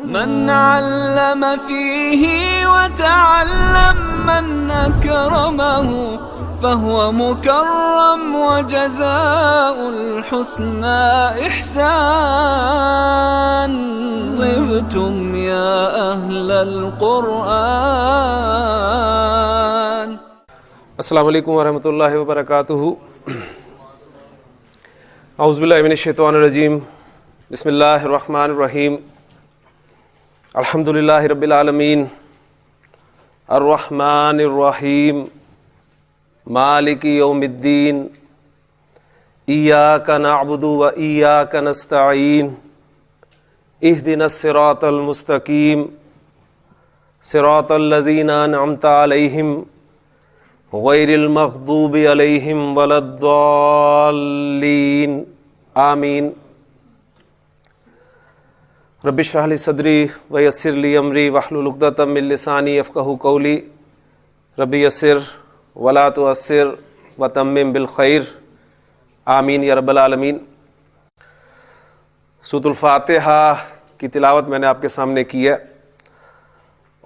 من علم فيه وتعلم من أكرمه فهو مكرم وجزاء الحسنى إحسان. طبتم يا أهل القرآن. السلام علیکم ورحمۃ اللہ وبرکاتہ. اعوذ باللہ من الشیطان الرجیم. بسم اللہ الرحمن الرحیم. الحمد للہ رب العالمین الرحمن الرحیم مالک یوم الدین. ایاک نعبد و ایاک نستعین. اہدنا الصراط المستقیم صراط الذین انعمت علیہم غیر المغضوب علیہم ولا الضالین آمین. رب اشرح لی صدری ویسر لی امری واحلل عقدۃ من لسانی یفقہوا قولی. رب یسر ولا تعسر وتمم بالخیر آمین یا رب العالمین. سورۃ الفاتحہ کی تلاوت میں نے آپ کے سامنے کی ہے،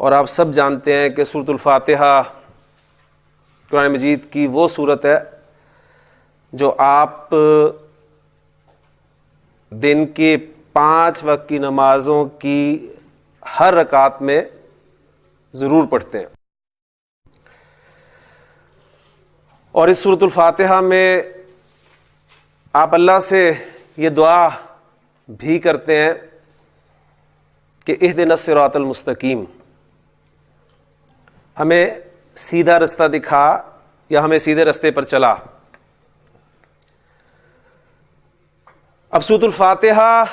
اور آپ سب جانتے ہیں کہ سورۃ الفاتحہ قرآن مجید کی وہ سورت ہے جو آپ دن کے 5 وقت کی نمازوں کی ہر رکعت میں ضرور پڑھتے ہیں. اور اس سورۃ الفاتحہ میں آپ اللہ سے یہ دعا بھی کرتے ہیں کہ اہدنا الصراط المستقیم، ہمیں سیدھا رستہ دکھا یا ہمیں سیدھے رستے پر چلا. اب سورۃ الفاتحہ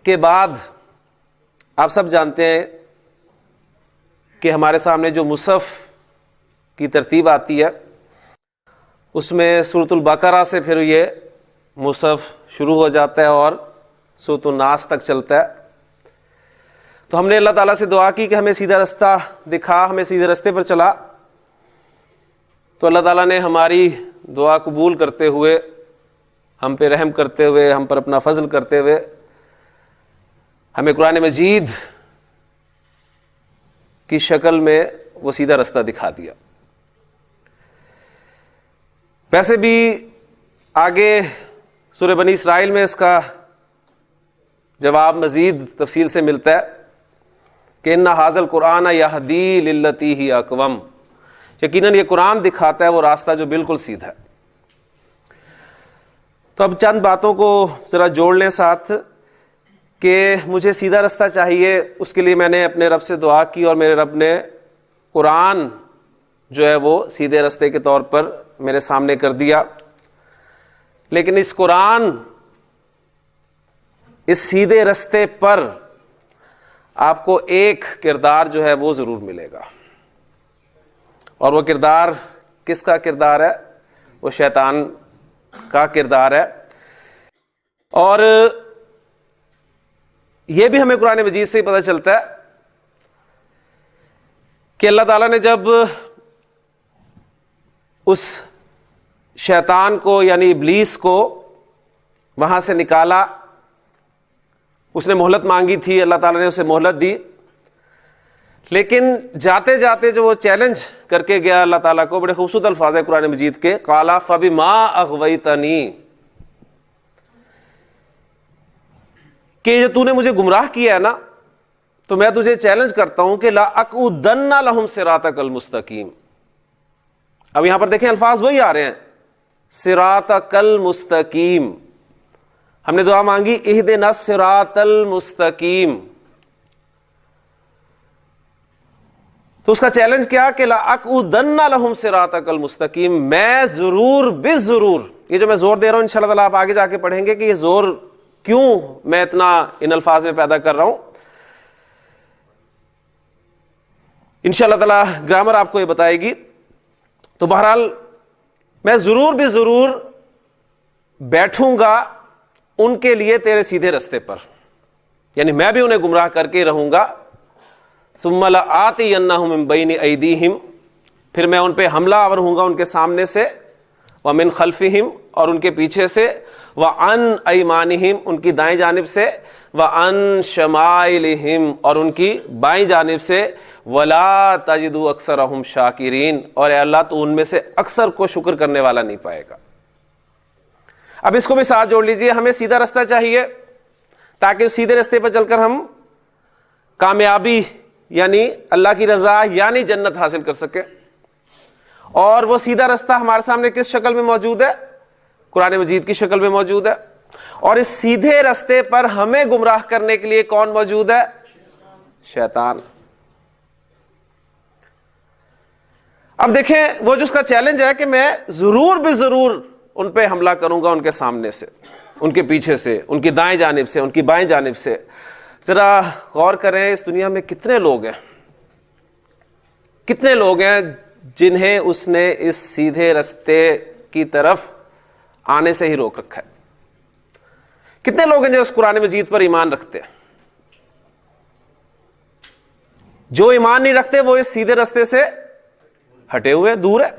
کے بعد آپ سب جانتے ہیں کہ ہمارے سامنے جو مصحف کی ترتیب آتی ہے اس میں سورۃ البقرہ سے پھر یہ مصحف شروع ہو جاتا ہے اور سورۃ الناس تک چلتا ہے. تو ہم نے اللہ تعالیٰ سے دعا کی کہ ہمیں سیدھا رستہ دکھا، ہمیں سیدھے رستے پر چلا. تو اللہ تعالیٰ نے ہماری دعا قبول کرتے ہوئے، ہم پہ رحم کرتے ہوئے، ہم پر اپنا فضل کرتے ہوئے ہمیں قرآن مجید کی شکل میں وہ سیدھا رستہ دکھا دیا. ویسے بھی آگے سورہ بنی اسرائیل میں اس کا جواب مزید تفصیل سے ملتا ہے کہ ان ھذا القرآن یہدی للتی ہی اقوم. یقیناً یہ قرآن دکھاتا ہے وہ راستہ جو بالکل سیدھا ہے. تو اب چند باتوں کو ذرا جوڑ لیں ساتھ کہ مجھے سیدھا رستہ چاہیے. اس کے لیے میں نے اپنے رب سے دعا کی اور میرے رب نے قرآن جو ہے وہ سیدھے رستے کے طور پر میرے سامنے کر دیا. لیکن اس قرآن، اس سیدھے رستے پر آپ کو ایک کردار جو ہے وہ ضرور ملے گا، اور وہ کردار کس کا کردار ہے؟ وہ شیطان کا کردار ہے. اور یہ بھی ہمیں قرآن مجید سے ہی پتہ چلتا ہے کہ اللہ تعالیٰ نے جب اس شیطان کو یعنی ابلیس کو وہاں سے نکالا، اس نے مہلت مانگی تھی، اللہ تعالیٰ نے اسے مہلت دی. لیکن جاتے جاتے جو وہ چیلنج کر کے گیا اللہ تعالیٰ کو، بڑے خوبصورت الفاظ ہیں قرآن مجید کے، قَالَ فَبِمَا أَغْوَيْتَنِي، کہ جو تو نے مجھے گمراہ کیا ہے نا، تو میں تجھے چیلنج کرتا ہوں کہ لَأَقْعُدَنَّ لَهُمْ صِرَاطَكَ الْمُسْتَقِيمَ. اب یہاں پر دیکھیں الفاظ وہی آ رہے ہیں، صراطک المستقیم. ہم نے دعا مانگی اہدنا الصراط المستقیم، تو اس کا چیلنج کیا کہ لَأَقْعُدَنَّ لَهُمْ صِرَاطَكَ الْمُسْتَقِيمَ، میں ضرور بالضرور، یہ جو میں زور دے رہا ہوں انشاءاللہ تعالیٰ آپ آگے جا کے پڑھیں گے کہ یہ زور کیوں میں اتنا ان الفاظ میں پیدا کر رہا ہوں. انشاءاللہ تعالیٰ گرامر آپ کو یہ بتائے گی. تو بہرحال میں ضرور بھی ضرور بیٹھوں گا ان کے لیے تیرے سیدھے رستے پر، یعنی میں بھی انہیں گمراہ کر کے رہوں گا. ثم لآتینہم من بین ایدیہم، پھر میں ان پہ حملہ آور ہوں گا ان کے سامنے سے، ومن خلفہم، اور ان کے پیچھے سے، وعن ایمانہم، ان کی دائیں جانب سے، وَعَنْ شَمَائِلِهِمْ اور ان کی بائیں جانب سے وَلَا تَجِدُ أَكْثَرَهُمْ شَاكِرِينَ اور اے اللہ تو ان میں سے اکثر کو شکر کرنے والا نہیں پائے گا۔ اب اس کو بھی ساتھ جوڑ لیجئے، ہمیں سیدھا رستہ چاہیے تاکہ سیدھے رستے پر چل کر ہم کامیابی یعنی اللہ کی رضا یعنی جنت حاصل کر سکیں۔ اور وہ سیدھا رستہ ہمارے سامنے کس شکل میں موجود ہے؟ قرآن مجید کی شکل میں موجود ہے۔ اور اس سیدھے رستے پر ہمیں گمراہ کرنے کے لیے کون موجود ہے؟ شیطان۔ اب دیکھیں وہ جو اس کا چیلنج ہے کہ میں ضرور بے ضرور ان پہ حملہ کروں گا، ان کے سامنے سے، ان کے پیچھے سے، ان کی دائیں جانب سے، ان کی بائیں جانب سے۔ ذرا غور کریں اس دنیا میں کتنے لوگ ہیں، کتنے لوگ ہیں جنہیں اس نے اس سیدھے رستے کی طرف آنے سے ہی روک رکھا ہے۔ کتنے لوگ ہیں جو اس قرآن مجید پر ایمان رکھتے ہیں؟ جو ایمان نہیں رکھتے وہ اس سیدھے رستے سے ہٹے ہوئے دور ہے،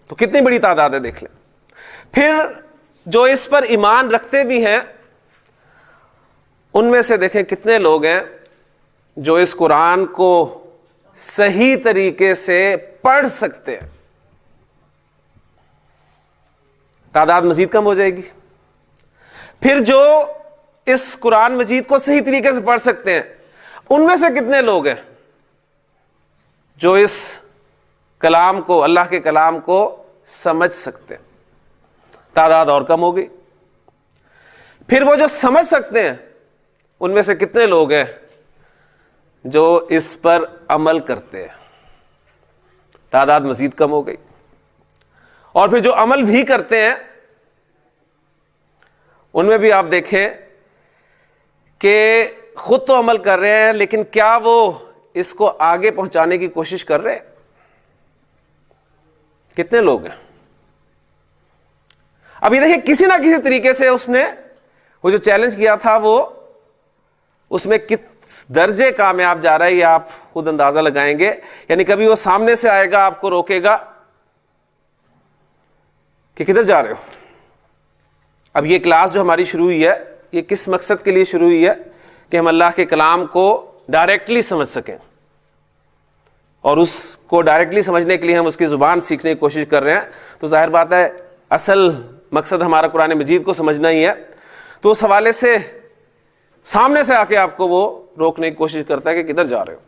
تو کتنی بڑی تعداد ہے دیکھ لیں۔ پھر جو اس پر ایمان رکھتے بھی ہیں ان میں سے دیکھیں کتنے لوگ ہیں جو اس قرآن کو صحیح طریقے سے پڑھ سکتے ہیں۔ تعداد مزید کم ہو جائے گی۔ پھر جو اس قرآن مجید کو صحیح طریقے سے پڑھ سکتے ہیں ان میں سے کتنے لوگ ہیں جو اس کلام کو، اللہ کے کلام کو سمجھ سکتے ہیں؟ تعداد اور کم ہو گئی۔ پھر وہ جو سمجھ سکتے ہیں ان میں سے کتنے لوگ ہیں جو اس پر عمل کرتے ہیں؟ تعداد مزید کم ہو گئی۔ اور پھر جو عمل بھی کرتے ہیں ان میں بھی آپ دیکھیں کہ خود تو عمل کر رہے ہیں لیکن کیا وہ اس کو آگے پہنچانے کی کوشش کر رہے ہیں؟ کتنے لوگ ہیں؟ اب یہ دیکھیں کسی نہ کسی طریقے سے اس نے وہ جو چیلنج کیا تھا وہ اس میں کس درجے کامیاب جا رہا ہے یہ آپ خود اندازہ لگائیں گے۔ یعنی کبھی وہ سامنے سے آئے گا، آپ کو روکے گا کہ کدھر جا رہے ہو۔ اب یہ کلاس جو ہماری شروع ہوئی ہے یہ کس مقصد کے لیے شروع ہوئی ہے؟ کہ ہم اللہ کے کلام کو ڈائریکٹلی سمجھ سکیں، اور اس کو ڈائریکٹلی سمجھنے کے لیے ہم اس کی زبان سیکھنے کی کوشش کر رہے ہیں۔ تو ظاہر بات ہے اصل مقصد ہمارا قرآن مجید کو سمجھنا ہی ہے۔ تو اس حوالے سے سامنے سے آ کے آپ کو وہ روکنے کی کوشش کرتا ہے کہ کدھر جا رہے ہو۔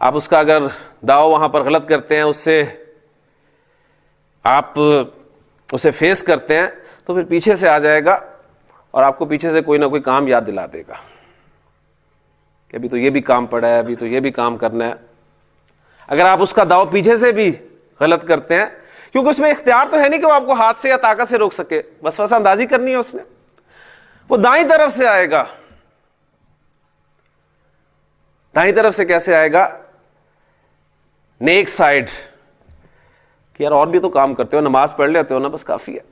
آپ اس کا اگر دعویٰ وہاں پر غلط کرتے ہیں، اس سے آپ اسے فیس کرتے ہیں تو پھر پیچھے سے آ جائے گا اور آپ کو پیچھے سے کوئی نہ کوئی کام یاد دلا دے گا کہ ابھی تو یہ بھی کام پڑا ہے، ابھی تو یہ بھی کام کرنا ہے۔ اگر آپ اس کا دعویٰ پیچھے سے بھی غلط کرتے ہیں، کیونکہ اس میں اختیار تو ہے نہیں کہ وہ آپ کو ہاتھ سے یا طاقت سے روک سکے، وسوسہ اندازی کرنی ہے اس نے، وہ دائیں طرف سے آئے گا۔ دائیں طرف سے کیسے آئے گا؟ نیک سائڈ، کہ یار اور بھی تو کام کرتے ہو، نماز پڑھ لیتے ہو نا، بس کافی ہے،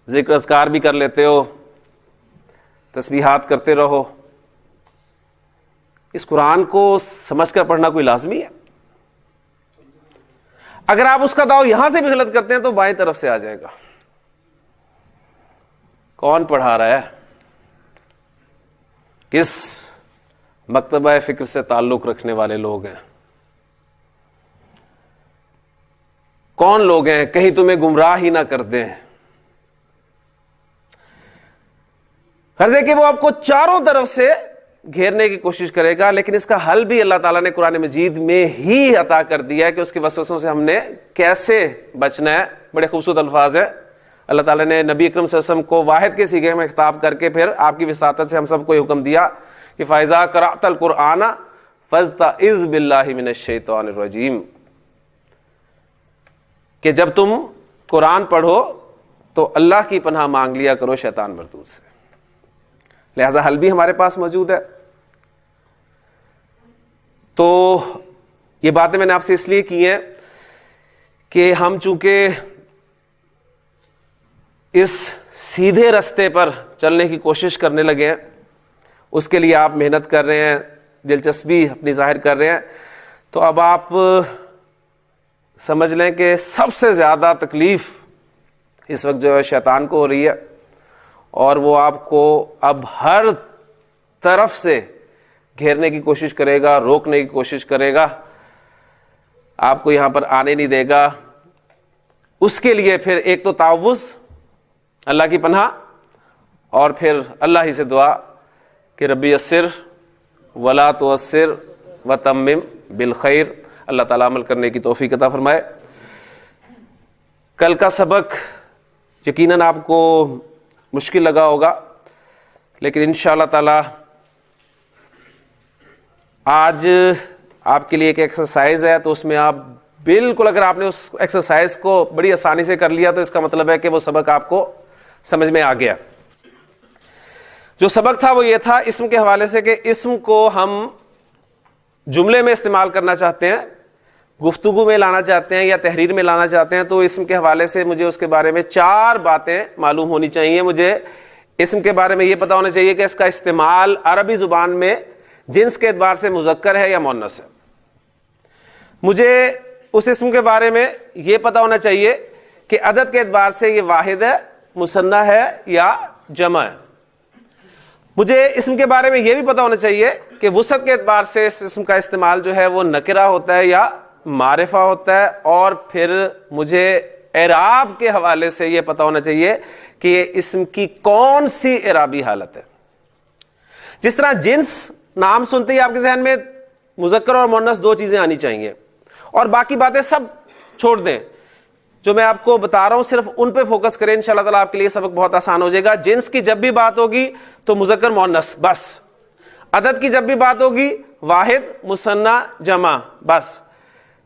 ذکر اذکار بھی کر لیتے ہو، تسبیحات کرتے رہو، اس قرآن کو سمجھ کر پڑھنا کوئی لازمی ہے؟ اگر آپ اس کا دعویٰ یہاں سے بھی غلط کرتے ہیں تو بائیں طرف سے آ جائے گا، کون پڑھا رہا ہے، کس مکتبہ فکر سے تعلق رکھنے والے لوگ ہیں، کون لوگ ہیں، کہیں تمہیں گمراہ ہی نہ کر دیں۔ غرض ہے کہ وہ آپ کو چاروں طرف سے گھیرنے کی کوشش کرے گا، لیکن اس کا حل بھی اللہ تعالیٰ نے قرآن مجید میں ہی عطا کر دیا ہے کہ اس کے وسوسوں سے ہم نے کیسے بچنا ہے۔ بڑے خوبصورت الفاظ ہیں، اللہ تعالیٰ نے نبی اکرم صلی اللہ علیہ وسلم کو واحد کے صیغے میں خطاب کر کے پھر آپ کی وساطت سے ہم سب کو یہ حکم دیا کہ فَإِذَا قَرَأْتَ الْقُرْآنَ فَاسْتَعِذْ بِاللَّهِ مِنَ الشَّيْطَانِ الرَّجِيمِ، کہ جب تم قرآن پڑھو تو اللہ کی پناہ مانگ لیا کرو شیطان مردود سے۔ لہذا حل بھی ہمارے پاس موجود ہے۔ تو یہ باتیں میں نے آپ سے اس لیے کی ہیں کہ ہم چونکہ اس سیدھے رستے پر چلنے کی کوشش کرنے لگے ہیں، اس کے لیے آپ محنت کر رہے ہیں، دلچسپی اپنی ظاہر کر رہے ہیں، تو اب آپ سمجھ لیں کہ سب سے زیادہ تکلیف اس وقت جو ہے شیطان کو ہو رہی ہے، اور وہ آپ کو اب ہر طرف سے گھیرنے کی کوشش کرے گا, روکنے کی کوشش کرے گا, آپ کو یہاں پر آنے نہیں دے گا. اس کے لیے پھر ایک تو تعوذ, اللہ کی پناہ, اور پھر اللہ ہی سے دعا کہ ربی یسر ولا تعسر وتمم بالخیر. اللہ تعالیٰ عمل کرنے کی توفیق عطا فرمائے. کل کا سبق یقیناً آپ کو مشکل لگا ہوگا, لیکن انشاءاللہ تعالیٰ آج آپ کے لیے ایک ایکسرسائز ہے, تو اس میں آپ بالکل, اگر آپ نے اس ایکسرسائز کو بڑی آسانی سے کر لیا تو اس کا مطلب ہے کہ وہ سبق آپ کو سمجھ میں آ گیا. جو سبق تھا وہ یہ تھا اسم کے حوالے سے کہ اسم کو ہم جملے میں استعمال کرنا چاہتے ہیں, گفتگو میں لانا چاہتے ہیں یا تحریر میں لانا چاہتے ہیں, تو اسم کے حوالے سے مجھے اس کے بارے میں 4 باتیں معلوم ہونی چاہیے. مجھے اسم کے بارے میں یہ پتہ ہونا چاہیے کہ اس کا استعمال عربی زبان میں جنس کے اعتبار سے مذکر ہے یا مؤنث ہے. مجھے اس اسم کے بارے میں یہ پتہ ہونا چاہیے کہ عدد کے اعتبار سے یہ واحد ہے, مثنیٰ ہے یا جمع ہے. مجھے اسم کے بارے میں یہ بھی پتہ ہونا چاہیے کہ وسعت کے اعتبار سے اس اسم کا استعمال جو ہے وہ نکرہ ہوتا ہے یا معرفہ ہوتا ہے. اور پھر مجھے اعراب کے حوالے سے یہ پتہ ہونا چاہیے کہ یہ اسم کی کون سی اعرابی حالت ہے. جس طرح جنس نام سنتے ہی آپ کے ذہن میں مذکر اور مؤنث 2 چیزیں آنی چاہیے, اور باقی باتیں سب چھوڑ دیں. جو میں آپ کو بتا رہا ہوں صرف ان پہ فوکس کریں, انشاءاللہ تعالیٰ آپ کے لیے سبق بہت آسان ہو جائے گا. جنس کی جب بھی بات ہوگی تو مذکر مؤنث بس. عدد کی جب بھی بات ہوگی واحد مثنیٰ جمع بس.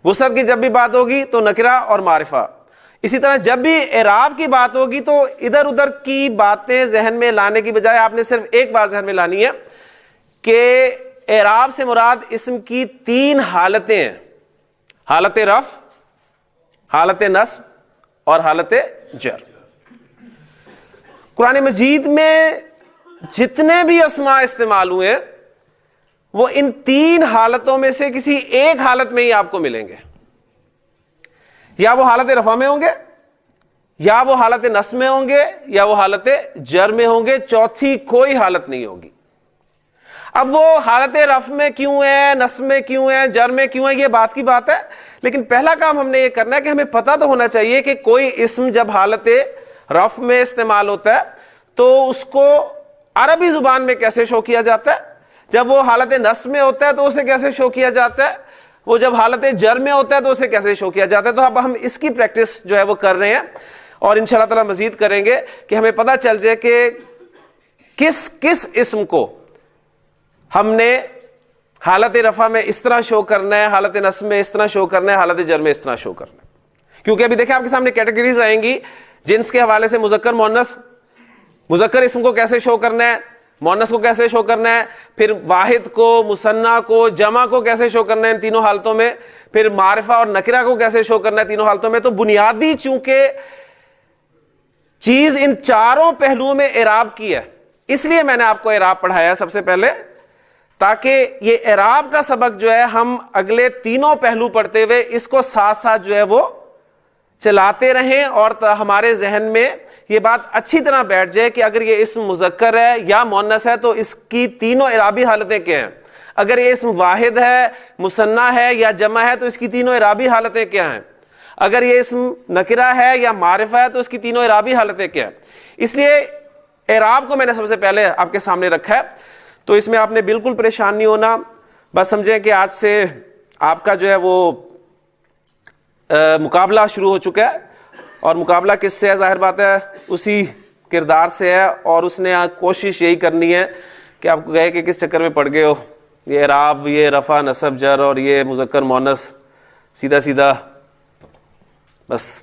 وسعت کی جب بھی بات ہوگی تو نکرہ اور معرفہ. اسی طرح جب بھی اعراب کی بات ہوگی تو ادھر ادھر کی باتیں ذہن میں لانے کی بجائے آپ نے صرف ایک بات ذہن میں لانی ہے کہ اعراب سے مراد اسم کی 3 حالتیں ہیں, حالت رفع, حالت نصب اور حالت جر. قرآن مجید میں جتنے بھی اسماء استعمال ہوئے وہ ان 3 حالتوں میں سے کسی ایک حالت میں ہی آپ کو ملیں گے. یا وہ حالت رفع میں ہوں گے, یا وہ حالت نصب میں ہوں گے, یا وہ حالت جر میں ہوں گے. چوتھی کوئی حالت نہیں ہوگی. اب وہ حالت رفع میں کیوں ہے, نصب میں کیوں ہے, جر میں کیوں ہے, یہ بات کی بات ہے. لیکن پہلا کام ہم نے یہ کرنا ہے کہ ہمیں پتہ تو ہونا چاہیے کہ کوئی اسم جب حالت رفع میں استعمال ہوتا ہے تو اس کو عربی زبان میں کیسے شو کیا جاتا ہے, جب وہ حالت نصب میں ہوتا ہے تو اسے کیسے شو کیا جاتا ہے, وہ جب حالت جر میں ہوتا ہے تو اسے کیسے شو کیا جاتا ہے. تو اب ہم اس کی پریکٹس جو ہے وہ کر رہے ہیں, اور انشاءاللہ تعالی مزید کریں گے کہ ہمیں پتہ چل جائے کہ کس اسم کو ہم نے حالت رفع میں اس طرح شو کرنا ہے, حالت نصب میں اس طرح شو کرنا ہے, حالت جر میں اس طرح شو کرنا ہے. کیونکہ ابھی دیکھیں آپ کے سامنے کیٹیگریز آئیں گی جنس کے حوالے سے مذکر مؤنث. مذکر اسم کو کیسے شو کرنا ہے, مؤنث کو کیسے شو کرنا ہے, پھر واحد کو, مثنیٰ کو, جمع کو کیسے شو کرنا ہے ان تینوں حالتوں میں, پھر معرفہ اور نکرہ کو کیسے شو کرنا ہے تینوں حالتوں میں. تو بنیادی چونکہ چیز ان 4 پہلوؤں میں اعراب کی ہے, اس لیے میں نے آپ کو اعراب پڑھایا سب سے پہلے, تاکہ یہ اعراب کا سبق جو ہے ہم اگلے 3 پہلو پڑھتے ہوئے اس کو ساتھ ساتھ جو ہے وہ چلاتے رہیں, اور ہمارے ذہن میں یہ بات اچھی طرح بیٹھ جائے کہ اگر یہ اسم مذکر ہے یا مؤنث ہے تو اس کی 3 اعرابی حالتیں کیا ہیں. اگر یہ اسم واحد ہے, مثنیٰ ہے یا جمع ہے تو اس کی 3 اعرابی حالتیں کیا ہیں. اگر یہ اسم نکرہ ہے یا معرفہ ہے تو اس کی 3 اعرابی حالتیں کیا ہیں. اس لیے اعراب کو میں نے سب سے پہلے آپ کے سامنے رکھا ہے, تو اس میں آپ نے بالکل پریشان نہیں ہونا. بس سمجھیں کہ آج سے آپ کا جو ہے وہ مقابلہ شروع ہو چکا ہے, اور مقابلہ کس سے ہے, ظاہر بات ہے اسی کردار سے ہے, اور اس نے کوشش یہی کرنی ہے کہ آپ کو کہے کہ کس چکر میں پڑ گئے ہو, یہ اعراب, یہ رفع نصب جر اور یہ مذکر مؤنث, سیدھا سیدھا بس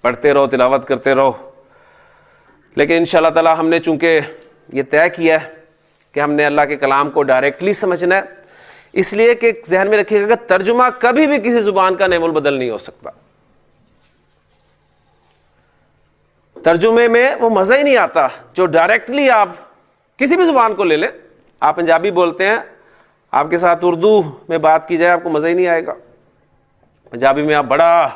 پڑھتے رہو, تلاوت کرتے رہو. لیکن انشاءاللہ تعالی ہم نے چونکہ یہ طے کیا ہے کہ ہم نے اللہ کے کلام کو ڈائریکٹلی سمجھنا ہے, اس لیے کہ ذہن میں رکھیے گا کہ ترجمہ کبھی بھی کسی زبان کا نعم البدل نہیں ہو سکتا. ترجمے میں وہ مزہ ہی نہیں آتا جو ڈائریکٹلی آپ کسی بھی زبان کو لے لیں. آپ پنجابی بولتے ہیں, آپ کے ساتھ اردو میں بات کی جائے آپ کو مزہ ہی نہیں آئے گا. پنجابی میں آپ بڑا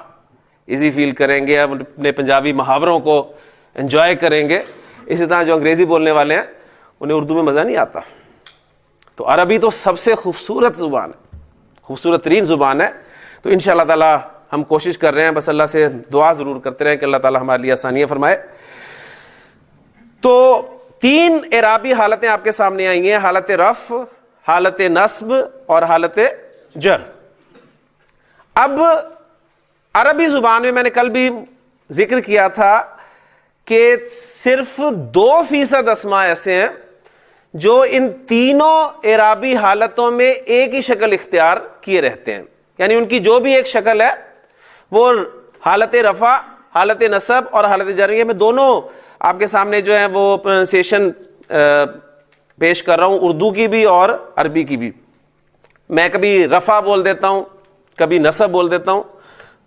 ایزی فیل کریں گے, اپنے پنجابی محاوروں کو انجوائے کریں گے. اسی طرح جو انگریزی بولنے والے ہیں انہیں اردو میں مزہ نہیں آتا. تو عربی تو سب سے خوبصورت زبان ہے, خوبصورت ترین زبان ہے. تو انشاءاللہ تعالی ہم کوشش کر رہے ہیں, بس اللہ سے دعا ضرور کرتے رہیں کہ اللہ تعالی ہمارے لیے آسانیاں فرمائے. تو 3 اعرابی حالتیں آپ کے سامنے آئی ہیں, حالت رفع, حالت نصب اور حالت جر. اب عربی زبان میں نے کل بھی ذکر کیا تھا کہ صرف 2% اسماء ایسے ہیں جو ان تینوں اعرابی حالتوں میں ایک ہی شکل اختیار کیے رہتے ہیں. یعنی ان کی جو بھی ایک شکل ہے وہ حالت رفع, حالت نصب اور حالت جر, میں دونوں آپ کے سامنے جو ہے وہ پروننسیشن پیش کر رہا ہوں, اردو کی بھی اور عربی کی بھی. میں کبھی رفع بول دیتا ہوں, کبھی نصب بول دیتا ہوں,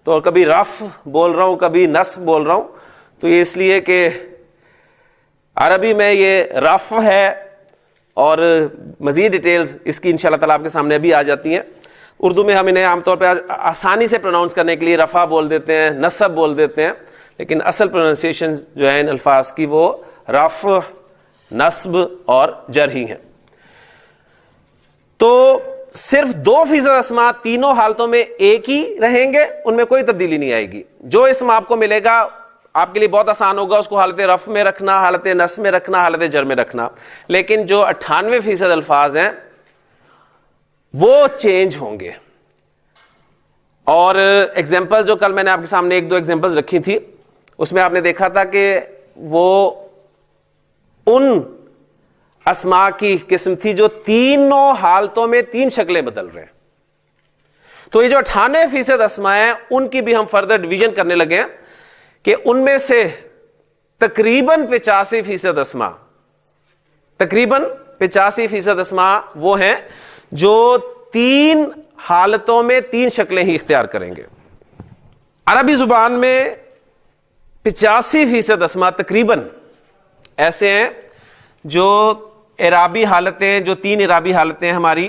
تو کبھی رفع بول رہا ہوں, کبھی نصب بول رہا ہوں. تو یہ اس لیے کہ عربی میں یہ رفع ہے اور مزید ڈیٹیلز اس کی انشاءاللہ تعالیٰ آپ کے سامنے ابھی آ جاتی ہیں. اردو میں ہم انہیں عام طور پہ آسانی سے پروناؤنس کرنے کے لیے رفع بول دیتے ہیں, نصب بول دیتے ہیں, لیکن اصل پروننسیشن جو ہے ان الفاظ کی وہ رفع, نصب اور جر ہی ہیں. تو صرف 2% اسماء تینوں حالتوں میں ایک ہی رہیں گے, ان میں کوئی تبدیلی نہیں آئے گی. جو اسم آپ کو ملے گا آپ کے لیے بہت آسان ہوگا اس کو حالت رفع میں رکھنا, حالت نصب میں رکھنا, حالت جر میں رکھنا. لیکن جو 98% الفاظ ہیں وہ چینج ہوں گے. اور ایگزامپل جو کل میں نے آپ کے سامنے 1-2 ایگزامپلز رکھی تھی, اس میں آپ نے دیکھا تھا کہ وہ ان اسماء کی قسم تھی جو تینوں حالتوں میں 3 شکلیں بدل رہے ہیں. تو یہ جو 98% اسماء ہیں ان کی بھی ہم فردر ڈویژن کرنے لگے ہیں کہ ان میں سے تقریباً 85% اسماء, تقریباً 85% اسماء وہ ہیں جو 3 حالتوں میں 3 شکلیں ہی اختیار کریں گے. عربی زبان میں 85% اسماء تقریباً ایسے ہیں جو اعرابی حالتیں, جو 3 اعرابی حالتیں ہماری,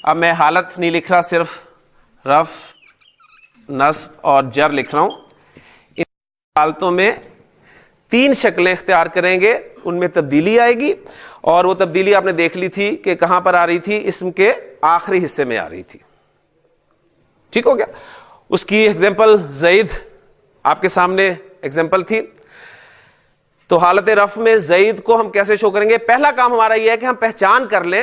اب میں حالت نہیں لکھ رہا, صرف رفع, نصب اور جر لکھ رہا ہوں. ان حالتوں میں 3 شکلیں اختیار کریں گے, ان میں تبدیلی آئے گی. اور وہ تبدیلی آپ نے دیکھ لی تھی کہ کہاں پر آ رہی تھی, اسم کے آخری حصے میں آ رہی تھی. ٹھیک ہو گیا. اس کی ایگزامپل زید آپ کے سامنے ایگزامپل تھی. تو حالت رفع میں زید کو ہم کیسے شو کریں گے؟ پہلا کام ہمارا یہ ہے کہ ہم پہچان کر لیں,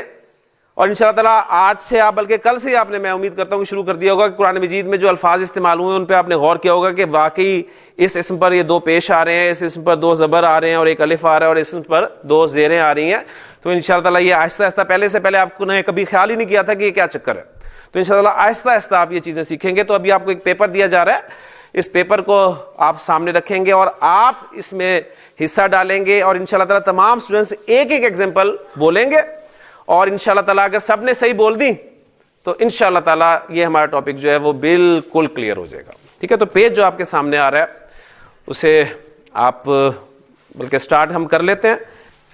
اور انشاءاللہ تعالیٰ آج سے آپ, بلکہ کل سے آپ نے, میں امید کرتا ہوں کہ شروع کر دیا ہوگا کہ قرآن مجید میں جو الفاظ استعمال ہوئے ان پہ آپ نے غور کیا ہوگا کہ واقعی اس اسم پر یہ 2 پیش آ رہے ہیں, اس اسم پر 2 زبر آ رہے ہیں اور 1 الف آ رہا ہے, اور اس اسم پر 2 زیریں آ رہی ہیں. تو انشاءاللہ تعالیٰ یہ آہستہ آہستہ, پہلے سے پہلے آپ نے کبھی خیال ہی نہیں کیا تھا کہ یہ کیا چکر ہے, تو انشاءاللہ آہستہ آہستہ آپ یہ چیزیں سیکھیں گے. تو ابھی آپ کو ایک پیپر دیا جا رہا ہے, اس پیپر کو آپ سامنے رکھیں گے اور آپ اس میں حصہ ڈالیں گے, اور انشاءاللہ تعالیٰ تمام اسٹوڈنٹس ایک ایگزامپل بولیں گے, اور انشاءاللہ تعالیٰ اگر سب نے صحیح بول دی تو انشاءاللہ تعالیٰ یہ ہمارا ٹاپک جو ہے وہ بالکل کلیئر ہو جائے گا. ٹھیک ہے. تو پیج جو آپ کے سامنے آ رہا ہے اسے آپ بلکہ سٹارٹ ہم کر لیتے ہیں.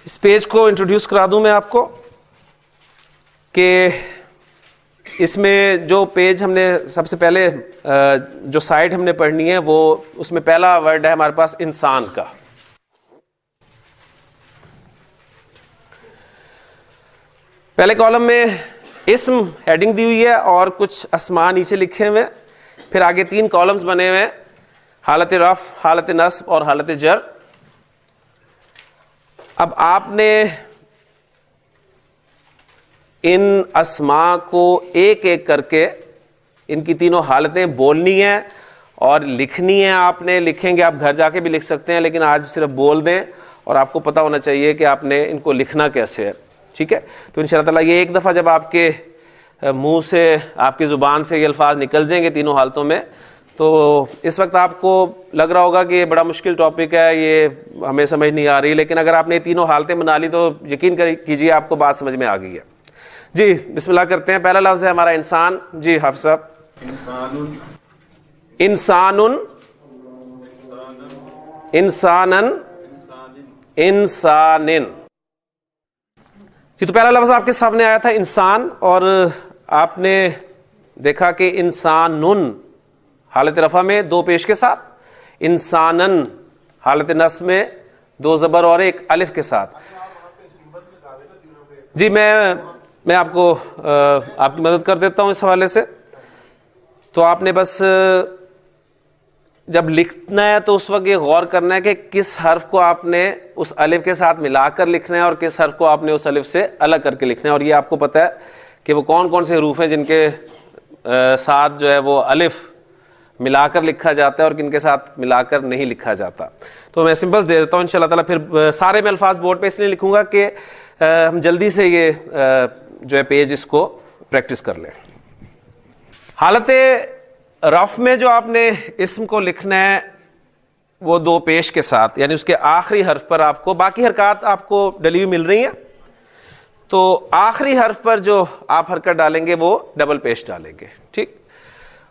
اس پیج کو انٹروڈیوس کرا دوں میں آپ کو کہ اس میں جو پیج ہم نے سب سے پہلے جو سائٹ ہم نے پڑھنی ہے وہ, اس میں پہلا ورڈ ہے ہمارے پاس انسان کا. پہلے کالم میں اسم ہیڈنگ دی ہوئی ہے اور کچھ اسماء نیچے لکھے ہوئے, پھر آگے 3 کالمز بنے ہوئے ہیں, حالت رفع, حالت نصب اور حالت جر. اب آپ نے ان اسماء کو ایک ایک کر کے ان کی تینوں حالتیں بولنی ہیں اور لکھنی ہیں. آپ نے لکھیں گے, آپ گھر جا کے بھی لکھ سکتے ہیں, لیکن آج صرف بول دیں, اور آپ کو پتہ ہونا چاہیے کہ آپ نے ان کو لکھنا کیسے ہے. ٹھیک ہے. تو انشاءاللہ تعالیٰ یہ ایک دفعہ جب آپ کے منہ سے, آپ کی زبان سے یہ الفاظ نکل جائیں گے تینوں حالتوں میں, تو اس وقت آپ کو لگ رہا ہوگا کہ یہ بڑا مشکل ٹاپک ہے, یہ ہمیں سمجھ نہیں آ رہی, لیکن اگر آپ نے تینوں حالتیں بنا لی تو یقین کیجیے آپ کو بات سمجھ میں آ گئی ہے. جی بسم اللہ کرتے ہیں. پہلا لفظ ہے ہمارا انسان. جی حافظ صاحب. انسان, انسانن, انسانن. جی تو پہلا لفظ آپ کے سامنے آیا تھا انسان, اور آپ نے دیکھا کہ انسانن حالت رفع میں 2 پیش کے ساتھ, انسانن حالت نصب میں دو زبر اور ایک الف کے ساتھ. جی میں آپ کو آپ کی مدد کر دیتا ہوں اس حوالے سے. تو آپ نے بس جب لکھنا ہے تو اس وقت یہ غور کرنا ہے کہ کس حرف کو آپ نے اس الف کے ساتھ ملا کر لکھنا ہے اور کس حرف کو آپ نے اس الف سے الگ کر کے لکھنا ہے. اور یہ آپ کو پتہ ہے کہ وہ کون کون سے حروف ہیں جن کے ساتھ جو ہے وہ الف ملا کر لکھا جاتا ہے اور کن کے ساتھ ملا کر نہیں لکھا جاتا. تو میں سمپلس دے دیتا ہوں انشاءاللہ تعالیٰ. پھر سارے میں الفاظ بورڈ پہ اس لیے لکھوں گا کہ ہم جلدی سے یہ جو ہے پیج اس کو پریکٹس کر لیں. حالت رفع میں جو آپ نے اسم کو لکھنا ہے وہ دو پیش کے ساتھ، یعنی اس کے آخری حرف پر آپ کو، باقی حرکات آپ کو ڈلی ہوئی مل رہی ہیں، تو آخری حرف پر جو آپ حرکت ڈالیں گے وہ ڈبل پیش ڈالیں گے. ٹھیک.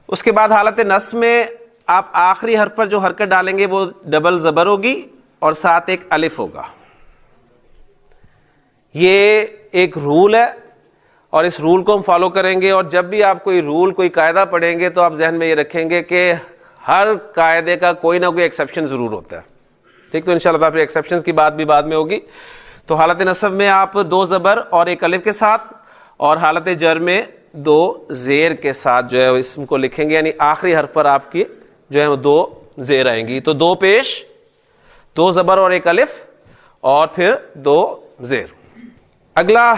اس کے بعد حالت نصب میں آپ آخری حرف پر جو حرکت ڈالیں گے وہ ڈبل زبر ہوگی اور ساتھ ایک الف ہوگا. یہ ایک رول ہے اور اس رول کو ہم فالو کریں گے. اور جب بھی آپ کوئی رول، کوئی قاعدہ پڑھیں گے تو آپ ذہن میں یہ رکھیں گے کہ ہر قاعدے کا کوئی نہ کوئی ایکسیپشن ضرور ہوتا ہے. ٹھیک. تو انشاءاللہ تعالیٰ پھر ایکسیپشنز کی بات بھی بعد میں ہوگی. تو حالت نصب میں آپ دو زبر اور ایک الف کے ساتھ، اور حالت جر میں دو زیر کے ساتھ جو ہے اسم کو لکھیں گے، یعنی آخری حرف پر آپ کی جو ہے وہ دو زیر آئیں گی. تو دو پیش، دو زبر اور ایک الف، اور پھر دو زیر. اگلا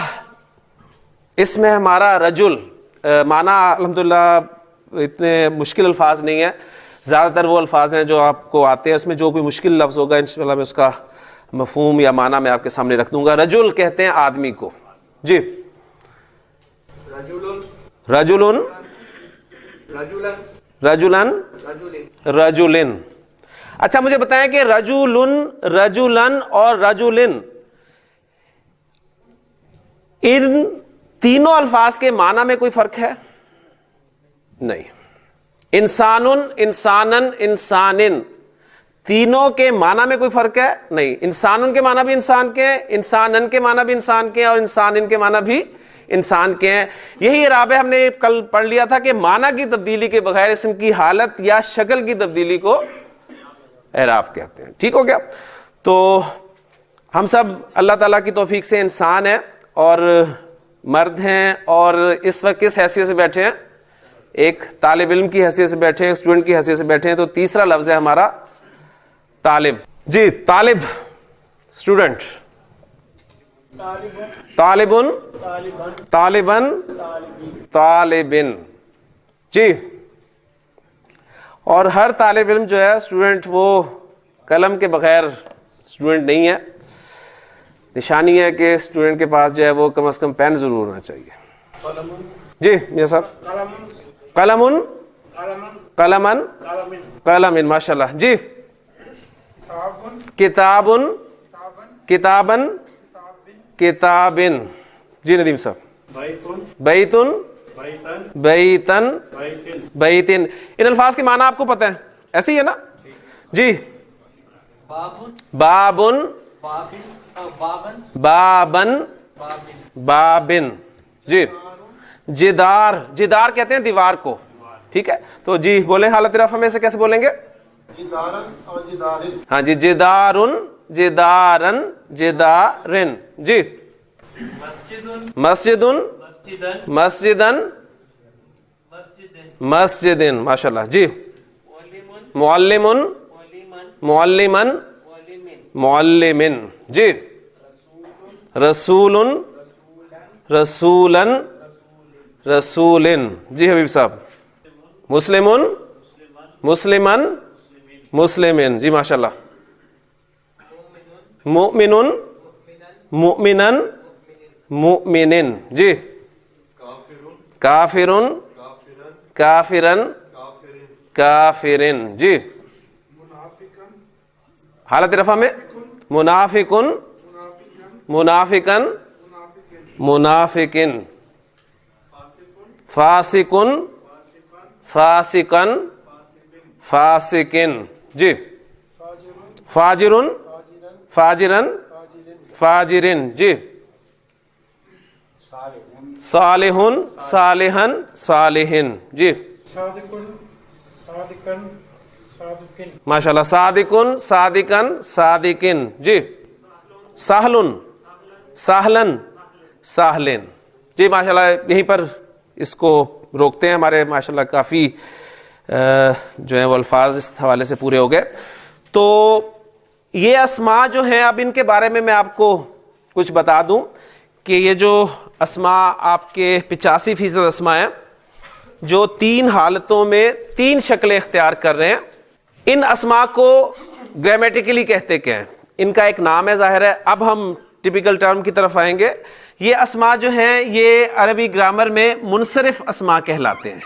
اس میں ہمارا رجل. معنی الحمدللہ اتنے مشکل الفاظ نہیں ہیں، زیادہ تر وہ الفاظ ہیں جو آپ کو آتے ہیں. اس میں جو کوئی مشکل لفظ ہوگا انشاءاللہ میں اس کا مفہوم یا معنی میں آپ کے سامنے رکھ دوں گا. رجل کہتے ہیں آدمی کو. جی. رجلن، رجلن، رجلن. اچھا مجھے بتائیں کہ رجلن، رجلن اور رجلن، ان تینوں الفاظ کے معنی میں کوئی فرق ہے؟ نہیں. انسان، انسانن، انسانن، تینوں کے معنی میں کوئی فرق ہے؟ نہیں. انسان کے معنی بھی انسان کے ہیں، انسانن کے معنی بھی انسان کے ہیں، اور انسانن کے معنی بھی انسان کے ہیں. یہی اعراب ہے. ہم نے کل پڑھ لیا تھا کہ معنی کی تبدیلی کے بغیر اسم کی حالت یا شکل کی تبدیلی کو اعراب کہتے ہیں. ٹھیک ہو گیا. تو ہم سب اللہ تعالیٰ کی توفیق سے انسان ہیں اور مرد ہیں، اور اس وقت کس حیثیت سے بیٹھے ہیں؟ ایک طالب علم کی حیثیت سے بیٹھے ہیں، اسٹوڈنٹ کی حیثیت سے بیٹھے ہیں. تو تیسرا لفظ ہے ہمارا طالب. جی. طالب، اسٹوڈنٹ. طالبن، طالبن، طالبن. جی. اور ہر طالب علم جو ہے اسٹوڈنٹ، وہ قلم کے بغیر اسٹوڈنٹ نہیں ہے. نشانی ہے کہ اسٹوڈنٹ کے پاس جو ہے وہ کم از کم پین ضرور ہونا چاہیے. جی میاں صاحب. قلمن، قلمن، قلمن. ماشاء اللہ. جی. کتابن، کتابن، کتابن. جی ندیم صاحب. بیتن، بیتن، بیتن. ان الفاظ کے معنی آپ کو پتہ ہے، ایسے ہی ہے نا؟ جی. بابن، بابن، بابن. جی. جدار، جدار کہتے ہیں دیوار کو. ٹھیک ہے. تو جی بولیں حالت رفع میں سے کیسے بولیں گے؟ جدارن اور جدارن. ہاں جی. جدارن، جدارن، جدارن. جی. مسجدن، مسجدن، مسجدن. ماشاء اللہ. جی. معلمن، معلمن، معلمن. جی. رسولن، رسولن، رسولن. جی حبیب صاحب. مسلمن، مسلمن، مسلمن. جی ماشاء اللہ. مؤمنن، مؤمنن، مؤمنن. جی. کافرن، کافرن، کافرن. جی. حالت رفع میں منافقن، منافقن، منافقن. فاسقن، فاسقن، فاسقن. جی. فاجرن، فاجرن، فاجرن. جی. صالحن، صالحن، صالحن. جی. صادقن، صادقن، ماشاء اللہ. صادقن، صادقن، صادقن. جی سہلن، سہلن، سہلن. جی ماشاء اللہ یہیں پر اس کو روکتے ہیں. ہمارے ماشاء اللہ کافی جو ہیں وہ الفاظ اس حوالے سے پورے ہو گئے. تو یہ اسماء جو ہیں اب ان کے بارے میں آپ کو کچھ بتا دوں کہ یہ جو اسماء آپ کے 85% اسماء ہیں جو 3 حالتوں میں 3 شکلیں اختیار کر رہے ہیں. ان اسماء کو گرامیٹیکلی کہتے کیا ہیں؟ ان کا ایک نام ہے ظاہر ہے. اب ہم ٹپیکل ٹرم کی طرف آئیں گے. یہ اسماء جو ہیں یہ عربی گرامر میں منصرف اسماء کہلاتے ہیں.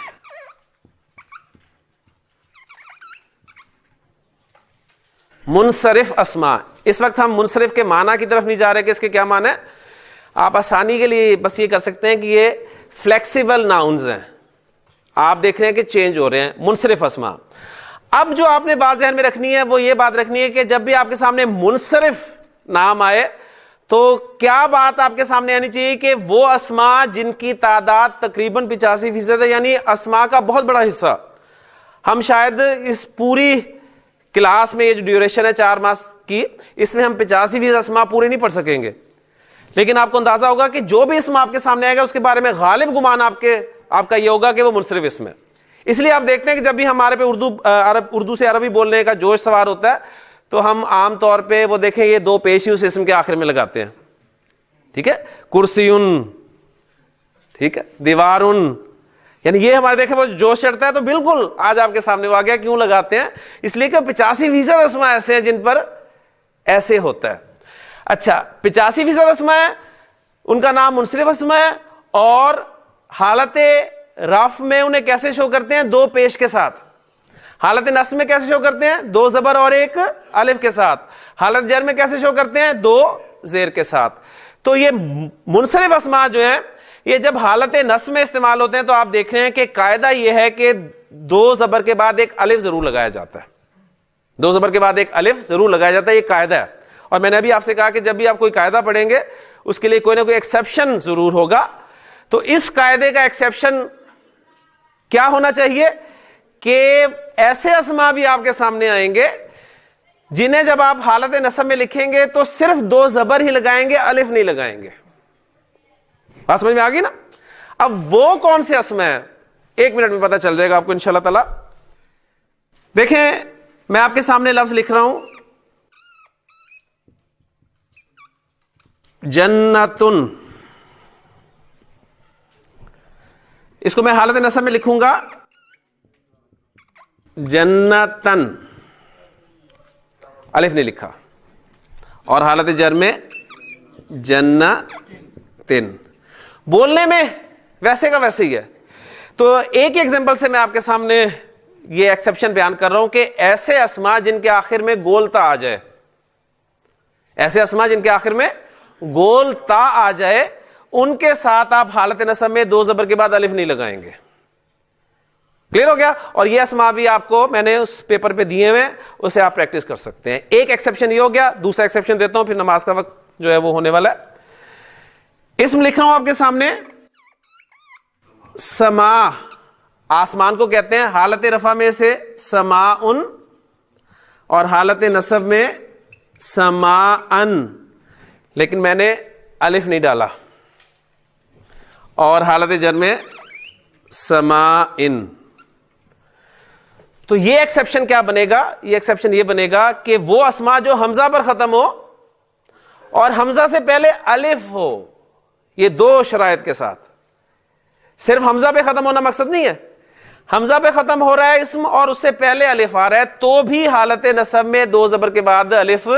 منصرف اسماء. اس وقت ہم منصرف کے معنی کی طرف نہیں جا رہے کہ اس کے کیا معنی ہے. آپ آسانی کے لیے بس یہ کر سکتے ہیں کہ یہ فلیکسیبل ناؤنز ہیں. آپ دیکھ رہے ہیں کہ چینج ہو رہے ہیں. منصرف اسماء. اب جو آپ نے بات ذہن میں رکھنی ہے وہ یہ بات رکھنی ہے کہ جب بھی آپ کے سامنے منصرف نام آئے تو کیا بات آپ کے سامنے آنی چاہیے کہ وہ اسماء جن کی تعداد تقریباً 85% ہے، یعنی اسماء کا بہت بڑا حصہ. ہم شاید اس پوری کلاس میں یہ جو ڈیوریشن ہے 4 ماہ کی، اس میں ہم 85% اسماء پورے نہیں پڑھ سکیں گے، لیکن آپ کو اندازہ ہوگا کہ جو بھی اسم آپ کے سامنے آئے گا اس کے بارے میں غالب گمان آپ کا یہ ہوگا کہ وہ منصرف اسم ہے. اس لیے آپ دیکھتے ہیں کہ جب بھی ہمارے پہ اردو سے عربی بولنے کا جوش سوار ہوتا ہے تو ہم عام طور پہ وہ دیکھیں یہ 2 پیش ہی اس اسم کے آخر میں لگاتے ہیں. ٹھیک ہے، کرسیون، ٹھیک ہے، دیوارن. یعنی یہ ہمارے دیکھیں وہ جوش چڑھتا ہے تو بالکل آج آپ کے سامنے وہ آ گیا. کیوں لگاتے ہیں؟ اس لیے کہ 85% اسماء ایسے ہیں جن پر ایسے ہوتا ہے. اچھا 85% اسماء ہیں ان کا نام منصرف اسماء ہے، اور حالت رفع میں انہیں کیسے شو کرتے ہیں؟ 2 پیش کے ساتھ. حالت نصب میں کیسے شو کرتے ہیں؟ 2 زبر اور 1 الف کے ساتھ. حالت جر میں کیسے شو کرتے ہیں؟ 2 زیر کے ساتھ. تو یہ منصرف اسماء جو ہیں یہ جب حالت نصب میں استعمال ہوتے ہیں تو آپ دیکھ رہے ہیں کہ قاعدہ یہ ہے کہ 2 زبر کے بعد 1 الف ضرور لگایا جاتا ہے. 2 زبر کے بعد 1 الف ضرور لگایا جاتا ہے. یہ قاعدہ ہے. اور میں نے ابھی آپ سے کہا کہ جب بھی آپ کوئی قاعدہ پڑھیں گے اس کے لیے کوئی نہ کوئی ایکسیپشن ضرور ہوگا. تو اس قاعدے کا ایکسیپشن کیا ہونا چاہیے کہ ایسے اسماء بھی آپ کے سامنے آئیں گے جنہیں جب آپ حالت نصب میں لکھیں گے تو صرف 2 زبر ہی لگائیں گے، الف نہیں لگائیں گے. بات سمجھ میں آ گئی نا؟ اب وہ کون سے اسماء ہیں 1 منٹ میں پتہ چل جائے گا آپ کو انشاءاللہ تعالی. دیکھیں میں آپ کے سامنے لفظ لکھ رہا ہوں جنتن. اس کو میں حالت نصب میں لکھوں گا جنتن، الف نہیں لکھا. اور حالت جر میں جنتن. بولنے میں ویسے کا ویسے ہی ہے. تو ایک ایگزامپل سے میں آپ کے سامنے یہ ایکسیپشن بیان کر رہا ہوں کہ ایسے اسماء جن کے آخر میں گول تا آ جائے، ایسے اسماء جن کے آخر میں گول تا آ جائے ان کے ساتھ آپ حالت نصب میں 2 زبر کے بعد الف نہیں لگائیں گے. کلیئر ہو گیا؟ اور یہ اسماء بھی آپ کو میں نے اس پیپر پہ دیے ہوئے، اسے آپ پریکٹس کر سکتے ہیں. ایک ایکسیپشن یہ ہو گیا. دوسرا ایکسیپشن دیتا ہوں پھر نماز کا وقت جو ہے وہ ہونے والا ہے. اسم لکھ رہا ہوں آپ کے سامنے سما. آسمان کو کہتے ہیں. حالت رفع میں سے سماءن اور حالت نصب میں سماءن، لیکن میں نے الف نہیں ڈالا. اور حالت جر میں سماءن. تو یہ ایکسیپشن کیا بنے گا؟ یہ ایکسیپشن یہ بنے گا کہ وہ اسماء جو حمزہ پر ختم ہو اور حمزہ سے پہلے الف ہو. یہ 2 شرائط کے ساتھ. صرف حمزہ پہ ختم ہونا مقصد نہیں ہے. حمزہ پہ ختم ہو رہا ہے اسم اور اس سے پہلے الف آ رہا ہے تو بھی حالت نصب میں 2 زبر کے بعد الف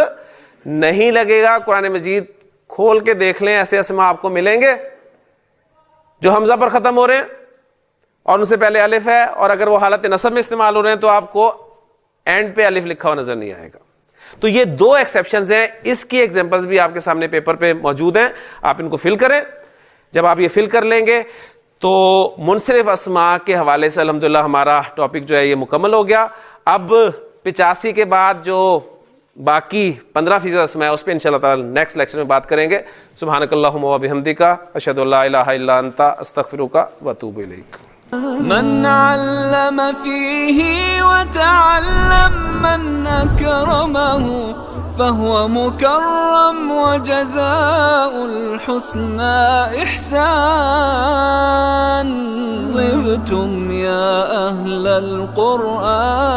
نہیں لگے گا. قرآن مجید کھول کے دیکھ لیں، ایسے اسماء آپ کو ملیں گے جو حمزہ پر ختم ہو رہے ہیں اور ان سے پہلے الف ہے، اور اگر وہ حالت نصب میں استعمال ہو رہے ہیں تو آپ کو اینڈ پہ الف لکھا ہوا نظر نہیں آئے گا. تو یہ 2 ایکسیپشنز ہیں. اس کی ایگزامپلز بھی آپ کے سامنے پیپر پہ موجود ہیں. آپ ان کو فل کریں. جب آپ یہ فل کر لیں گے تو منصرف اسماء کے حوالے سے الحمدللہ ہمارا ٹاپک جو ہے یہ مکمل ہو گیا. اب 85 کے بعد جو باقی 15% اسماء ہے اس پہ انشاءاللہ تعالی نیکسٹ لیکچر میں بات کریں گے. سبحانک اللہم و بحمدک، اشہد ان لا الہ الا انت، استغفرک و اتوب الیک. من علم فيه وتعلم من أكرمه فهو مكرم وجزاء الحسنى إحسان. طبتم يا أهل القرآن